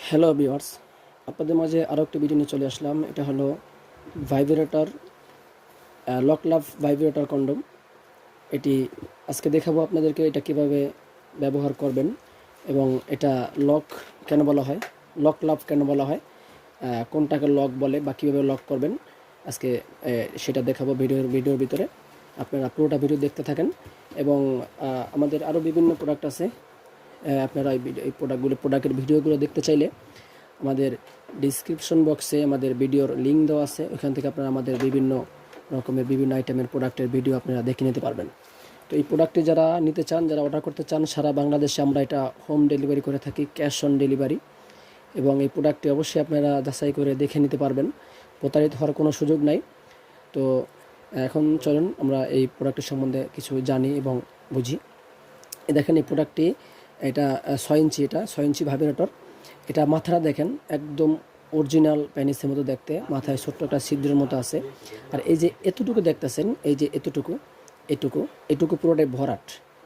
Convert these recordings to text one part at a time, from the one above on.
Hello viewers, আপনাদের মাঝে আরও একটি ভিডিও নিয়ে চলে আসলাম। এটা হলো ভাইব্রেটর, লক লাভ ভাইব্রেটর কন্ডম। এটি আজকে দেখাবো আপনাদেরকে এটা কিভাবে ব্যবহার করবেন এবং এটা লক কেন বলা হয়, লক লাভ কেন বলা হয়, কোনটাকে লক বলে বা কীভাবে লক করবেন আজকে সেটা দেখাবো ভিডিওর ভিতরে। আপনারা পুরোটা ভিডিও দেখতে থাকেন এবং আমাদের আরও বিভিন্ন প্রোডাক্ট আছে। আপনারা এই প্রোডাক্টের ভিডিওগুলো দেখতে চাইলে আমাদের ডিসক্রিপশন বক্সে আমাদের ভিডিওর লিঙ্ক দেওয়া আছে, ওখান থেকে আপনারা আমাদের বিভিন্ন রকমের বিভিন্ন আইটেমের প্রোডাক্টের ভিডিও আপনারা দেখে নিতে পারবেন। তো এই প্রোডাক্টটি যারা নিতে চান, যারা অর্ডার করতে চান, সারা বাংলাদেশে আমরা এটা হোম ডেলিভারি করে থাকি, ক্যাশ অন ডেলিভারি। এবং এই প্রোডাক্টটি অবশ্যই আপনারা যাচাই করে দেখে নিতে পারবেন, প্রতারিত হওয়ার কোনো সুযোগ নাই। তো এখন চলুন আমরা এই প্রোডাক্টের সম্বন্ধে কিছু জানি এবং বুঝি। দেখেন এই প্রোডাক্টটি, এটা 6 ইঞ্চি, এটা 6 ইঞ্চি ভাইব্রেটর। এটা মাথাটা দেখেন একদম অরিজিনাল পেনিসের মতো দেখতে, মাথায় ছোট্ট একটা ছিদ্রের মতো আছে। আর এই যে এতটুকু দেখতেছেন, এই যে এটুকু পুরোটাই ভরাট,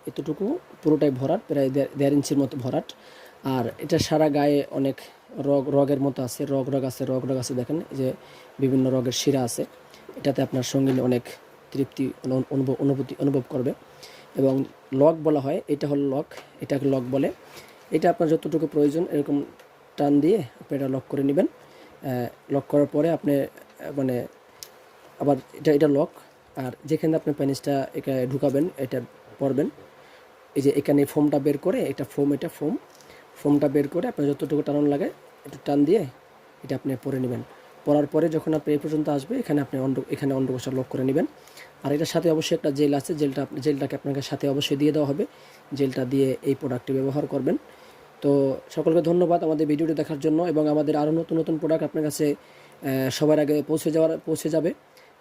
এতটুকু পুরোটাই ভরাট, প্রায় 1.5 ইঞ্চির মতো ভরাট। আর এটা সারা গায়ে অনেক রগের মতো আছে, রগ আছে। দেখেন এই যে বিভিন্ন রগের শিরা আছে। এটাতে আপনার সঙ্গিনী অনেক তৃপ্তি অনুভব করবে। এবং লক বলা হয়, এটা হলো লক, এটাকে লক বলে। এটা আপনার যতটুকু প্রয়োজন এরকম টান দিয়ে আপনি এটা লক করে নেবেন। লক করার পরে আপনি মানে আবার এটা লক। আর যেখানে আপনি পেনিসটা এখানে ঢুকাবেন, এটা পরবেন, এই যে এখানে ফোমটা বের করে, ফোমটা বের করে আপনার যতটুকু টানানো লাগে একটু টান দিয়ে এটা আপনি পরে নেবেন। পরার পরে যখন আপনি এই পর্যন্ত আসবে, এখানে আপনি এখানে অন্ডকোষটা লক করে নেবেন। আর এটার সাথে অবশ্যই একটা জেল আছে, জেলটাকে আপনাকে সাথে অবশ্যই দিয়ে দেওয়া হবে। জেলটা দিয়ে এই প্রোডাক্টটি ব্যবহার করবেন। তো সকলকে ধন্যবাদ আমাদের ভিডিওটি দেখার জন্য। এবং আমাদের আরও নতুন প্রোডাক্ট আপনার কাছে সবার আগে পৌঁছে যাবে।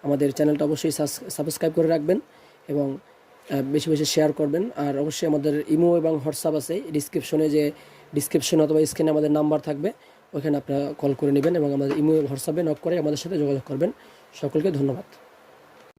আমাদের চ্যানেলটা অবশ্যই সাবস্ক্রাইব করে রাখবেন এবং বেশি বেশি শেয়ার করবেন। আর অবশ্যই আমাদের ইমো এবং হোয়াটসঅ্যাপ আছে, ডিসক্রিপশনে অথবা স্ক্রিনে আমাদের নাম্বার থাকবে, ওখানে আপনারা কল করে নেবেন এবং আমাদের ইমো হোয়াটসঅ্যাপে নক করে আমাদের সাথে যোগাযোগ করবেন। সকলকে ধন্যবাদ।